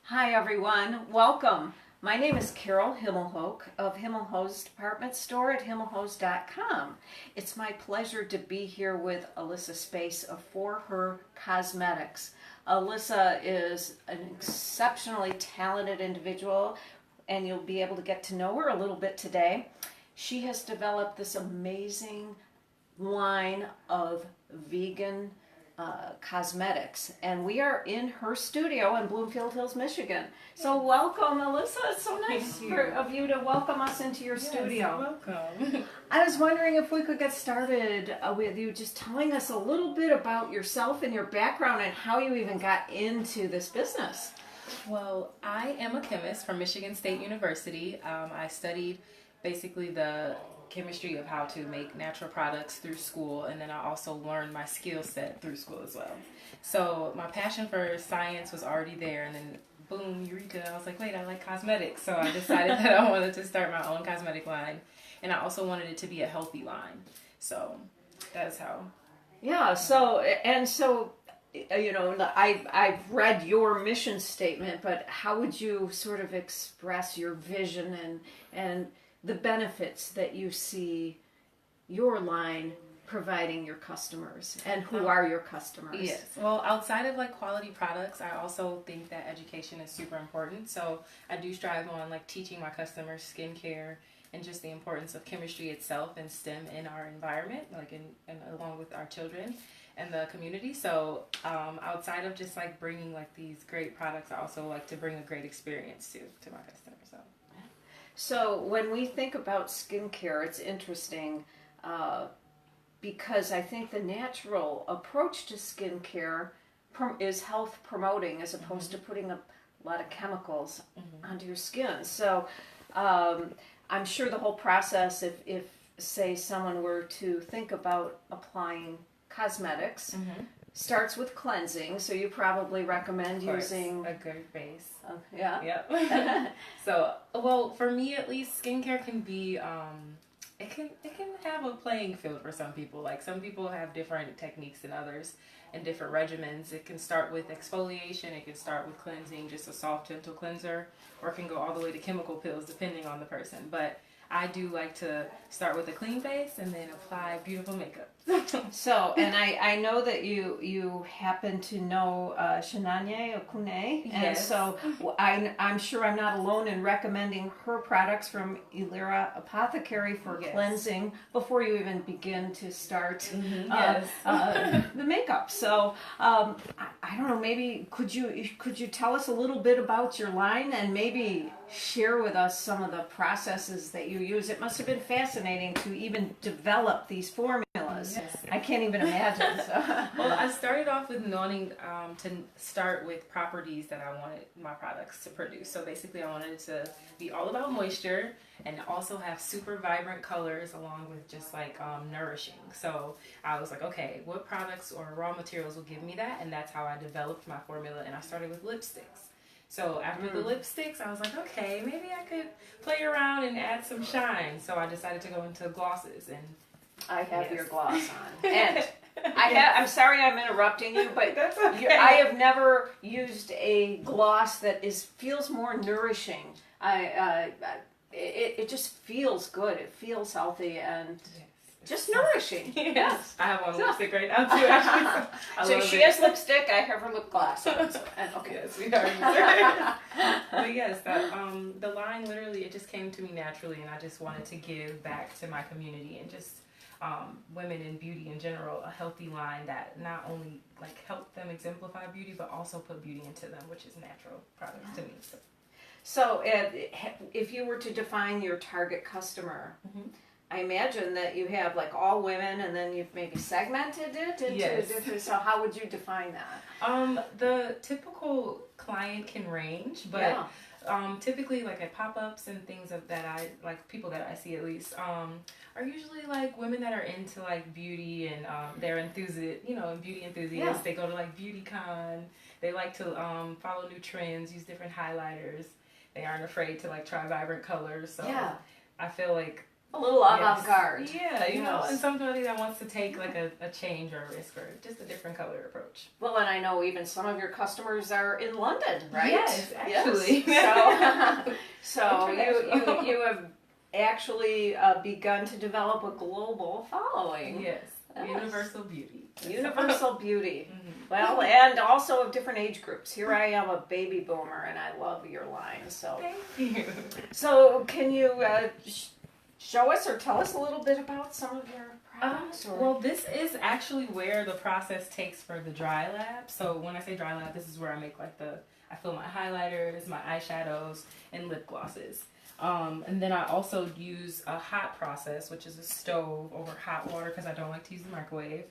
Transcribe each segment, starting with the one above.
Hi everyone, welcome. My name is Carol Himelhoch of Himelhoch's department store at himelhoch.com. It's my pleasure to be here with Alyssa Space of ForHerCosmetics. Alyssa is an exceptionally talented individual and you'll be able to get to know her a little bit today. She has developed this amazing line of vegan cosmetics, and we are in her studio in Bloomfield Hills, Michigan. So welcome, Alyssa. It's so nice of you to welcome us into your studio. Welcome. I was wondering if we could get started with you just telling us a little bit about yourself and your background and how you even got into this business. Well, I am a chemist from Michigan State University. I studied basically the chemistry of how to make natural products through school, and then I also learned my skill set through school as well. So my passion for science was already there, and then boom, eureka, I was like, wait, I like cosmetics. So I decided that I wanted to start my own cosmetic line, and I also wanted it to be a healthy line. So that's how. Yeah, you know, I've read your mission statement, but how would you sort of express your vision and the benefits that you see your line providing your customers, and who are your customers? Yes. Well, outside of like quality products, I also think that education is super important. So I do strive on like teaching my customers skincare and just the importance of chemistry itself and STEM in our environment, like and along with our children and the community. So outside of just like bringing like these great products, I also like to bring a great experience to my customers. So when we think about skincare, it's interesting because I think the natural approach to skincare is health promoting as opposed to putting a lot of chemicals onto your skin. So I'm sure the whole process, if say someone were to think about applying cosmetics, starts with cleansing, so you probably recommend using a good base. Yeah. Yep. So, well, for me at least, skincare can be it can have a playing field for some people. Like some people have different techniques than others and different regimens. It can start with exfoliation, it can start with cleansing, just a soft gentle cleanser, or it can go all the way to chemical peels depending on the person. But I do like to start with a clean base and then apply beautiful makeup. So, and I know that you happen to know Shananye Okune, and Yes. so I'm sure I'm not alone in recommending her products from Illyra Apothecary for Yes. cleansing before you even begin to start Yes. the makeup. So I don't know, maybe could you tell us a little bit about your line and maybe share with us some of the processes that you use? It must have been fascinating to even develop these formulas. Yes. I can't even imagine. So. Well, I started off with wanting to start with properties that I wanted my products to produce. So basically I wanted it to be all about moisture and also have super vibrant colors along with just like nourishing. So I was like, okay, what products or raw materials will give me that? And that's how I developed my formula, and I started with lipsticks. So after the lipsticks, I was like, okay, maybe I could play around and add some shine. So I decided to go into glosses, and I have Yes. your gloss on. And I'm sorry I'm interrupting you, but That's okay. I have never used a gloss that feels more nourishing. It just feels good. It feels healthy and just nourishing. Yes. I have on lipstick right now too, actually. So she has lipstick, I have her lip gloss on. So, okay. Yes, we are. But yes, that the line literally, it just came to me naturally, and I just wanted to give back to my community and just women in beauty in general, a healthy line that not only like helped them exemplify beauty, but also put beauty into them, which is natural products to me. So if you were to define your target customer, I imagine that you have like all women, and then you've maybe segmented it into different. So how would you define that? The typical client can range, but typically like at pop-ups and things that I like, people that I see at least are usually like women that are into like beauty, and they're beauty enthusiasts. Yeah. They go to like beauty con. They like to follow new trends, use different highlighters. They aren't afraid to like try vibrant colors. So I feel like A little avant-garde. Yeah, you know, and somebody that wants to take like a change or a risk or just a different color approach. Well, and I know even some of your customers are in London, right? Yes, actually. Yes. So you have actually begun to develop a global following. Yes. Universal beauty. Universal beauty. Well, and also of different age groups. Here I am, a baby boomer, and I love your line. So thank you. So can you show us or tell us a little bit about some of your products? Well, this is actually where the process takes for the dry lab. So when I say dry lab, this is where I make like I fill my highlighters, my eyeshadows, and lip glosses. And then I also use a hot process, which is a stove over hot water because I don't like to use the microwave,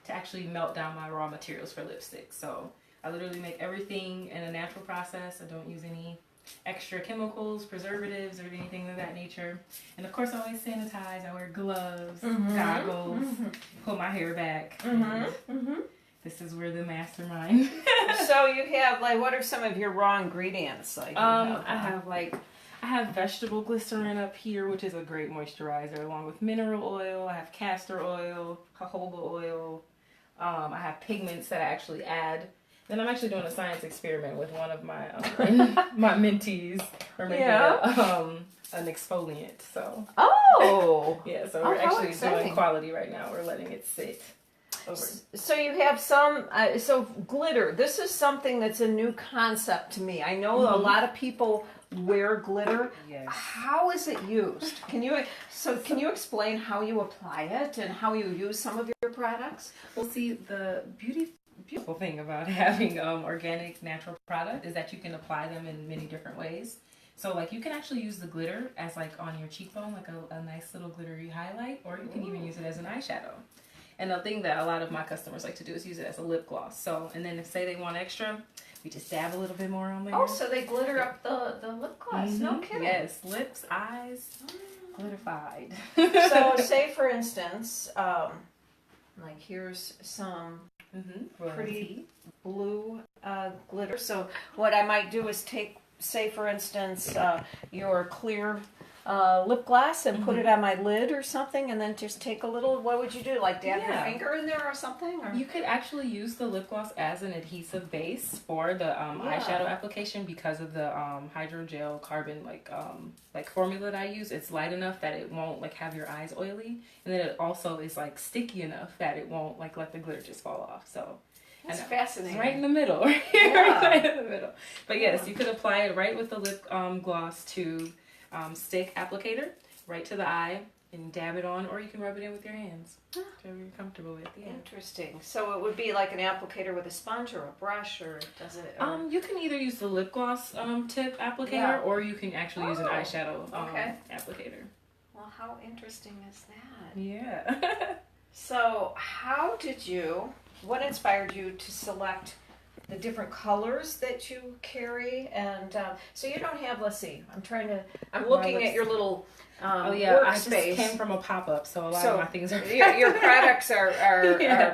to actually melt down my raw materials for lipstick. So I literally make everything in a natural process. I don't use any extra chemicals, preservatives, or anything of that nature. And of course I always sanitize. I wear gloves, goggles, pull my hair back. This is where the mastermind. So you have like, what are some of your raw ingredients? Like I have vegetable glycerin up here, which is a great moisturizer, along with mineral oil. I have castor oil, jojoba oil. I have pigments that I actually add. Then I'm actually doing a science experiment with one of my my mentees. We're making an exfoliant. So yeah, so we're actually doing quality right now. We're letting it sit. So you have some, so glitter. This is something that's a new concept to me. I know a lot of people wear glitter. Yes. How is it used? Can you explain how you apply it and how you use some of your products? Well, see, the beautiful thing about having organic, natural product is that you can apply them in many different ways. So like you can actually use the glitter as like on your cheekbone, like a nice little glittery highlight, or you can even use it as an eyeshadow. And the thing that a lot of my customers like to do is use it as a lip gloss. So, and then if say they want extra, we just dab a little bit more on there. Oh, so they glitter up the lip gloss. No kidding. Yes, lips, eyes, glitterified. So say for instance, like here's some pretty blue glitter. So what I might do is take, say for instance, your clear lip gloss and put it on my lid or something, and then just take a little, what would you do, like dab your finger in there or something? Or? You could actually use the lip gloss as an adhesive base for the eyeshadow application because of the hydrogel carbon like formula that I use. It's light enough that it won't like have your eyes oily, and then it also is like sticky enough that it won't like let the glitter just fall off. So that's fascinating. It's right in the middle, right in the middle. But yes, you could apply it right with the lip gloss to stick applicator right to the eye and dab it on, or you can rub it in with your hands, whatever you're comfortable with. Yeah. Interesting. So it would be like an applicator with a sponge or a brush, or does it? Or... you can either use the lip gloss tip applicator, or you can actually use an eyeshadow applicator. Well, how interesting is that? Yeah. So what inspired you to select the different colors that you carry? And so you don't have, let's see, I'm looking at your little workspace. I just came from a pop-up, so a lot of my things are... your products are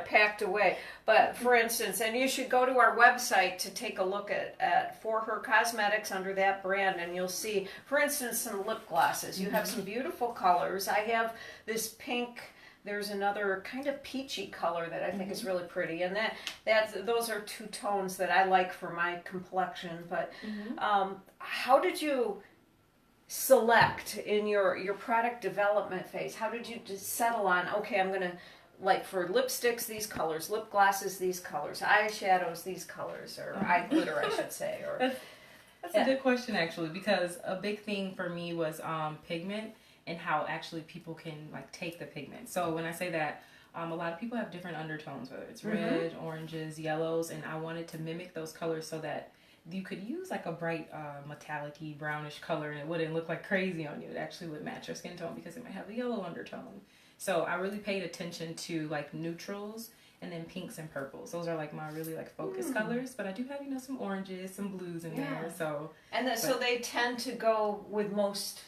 packed away. But for instance, and you should go to our website to take a look at ForHerCosmetics under that brand, and you'll see, for instance, some lip glosses. You have some beautiful colors. I have this pink... There's another kind of peachy color that I think is really pretty, and those are two tones that I like for my complexion. But how did you select in your product development phase? How did you just settle on, okay, I'm going to, like for lipsticks, these colors, lip glosses, these colors, eyeshadows, these colors, or eye glitter, I should say. Or That's a good question, actually, because a big thing for me was pigment. And how actually people can like take the pigment. So when I say that, a lot of people have different undertones, whether it's red, oranges, yellows, and I wanted to mimic those colors so that you could use like a bright metallic-y brownish color and it wouldn't look like crazy on you. It actually would match your skin tone because it might have a yellow undertone. So I really paid attention to like neutrals and then pinks and purples. Those are like my really like focus colors, but I do have, some oranges, some blues in there. So so they tend to go with most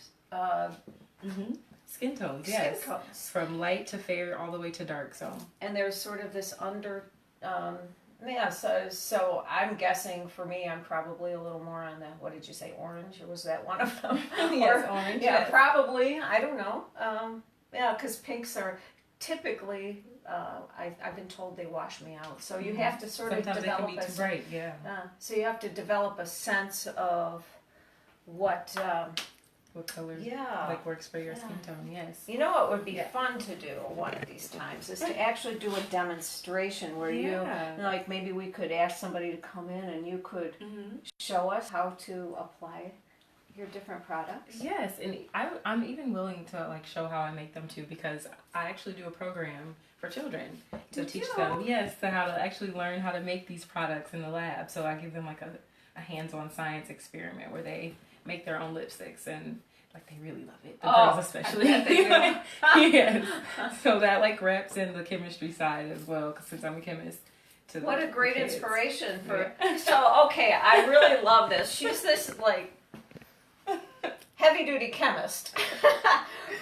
skin tones, from light to fair all the way to dark. So, and there's sort of this Yeah, so I'm guessing for me, I'm probably a little more on the, what did you say, orange, or was that one of them? Yes, orange. Yeah, yes. probably. I don't know. Yeah, because pinks are typically, I've been told they wash me out. So you have to sort Sometimes of they can develop be too bright, yeah. so you have to develop a sense of what. What color Yeah. like works for your skin tone, yes. You know what would be fun to do one of these times is to actually do a demonstration where you like maybe we could ask somebody to come in and you could show us how to apply your different products. Yes, and I'm even willing to like show how I make them too, because I actually do a program for children to teach them, to how to actually learn how to make these products in the lab. So I give them like a hands-on science experiment where they make their own lipsticks, and like they really love it. The girls especially. Yes. So that like wraps in the chemistry side as well, because since I'm a chemist. What a great inspiration for. So okay, I really love this. She's this like heavy-duty chemist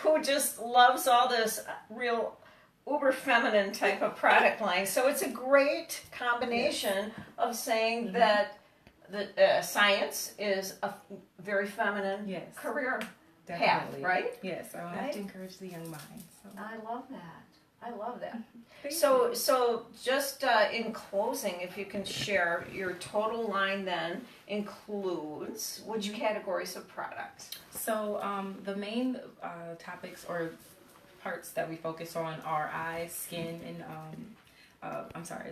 who just loves all this real uber feminine type of product line. So it's a great combination of saying that the science is a very feminine career path, right? Yes, I would have to encourage the young mind. So. I love that. I love that. So just in closing, if you can share, your total line then includes which categories of products? So the main topics or parts that we focus on are eyes, skin, and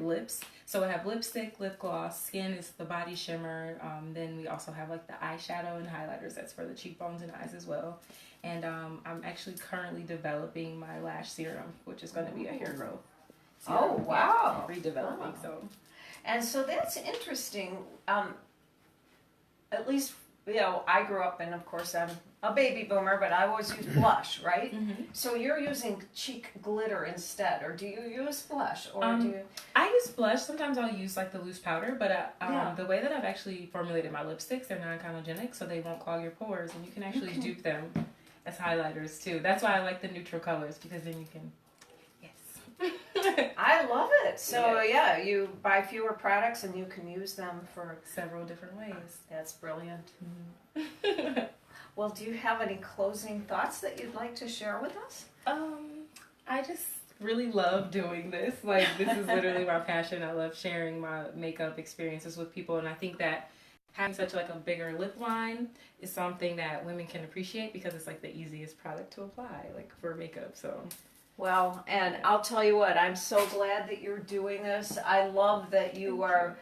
lips. So we have lipstick, lip gloss, skin is the body shimmer. Then we also have like the eyeshadow and highlighters. That's for the cheekbones and eyes as well. And I'm actually currently developing my lash serum, which is going to be a hair growth serum. Oh, wow. Redeveloping, so. And so that's interesting. At least, I grew up, and of course I'm a baby boomer, but I always use blush, right? So you're using cheek glitter instead, or do you use blush, or do you? I use blush. Sometimes I'll use like the loose powder, but the way that I've actually formulated my lipsticks, they're non-comedogenic, so they won't clog your pores, and you can actually dupe them as highlighters too. That's why I like the neutral colors, because then you can. I love it. So you buy fewer products and you can use them for several different ways. That's brilliant. Well, do you have any closing thoughts that you'd like to share with us? I just really love doing this. Like, this is literally my passion. I love sharing my makeup experiences with people, and I think that having such like a bigger lip line is something that women can appreciate, because it's like the easiest product to apply, like for makeup. So. Well, and I'll tell you what, I'm so glad that you're doing this. I love that you are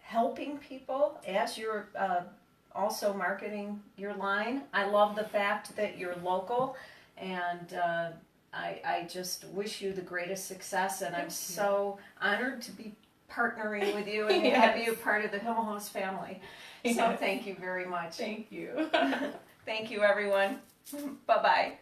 helping people as you're also marketing your line. I love the fact that you're local, and I just wish you the greatest success, and I'm so honored to be partnering with you and have you part of the Himelhoch family. So thank you very much. Thank you. Thank you, everyone. Bye-bye.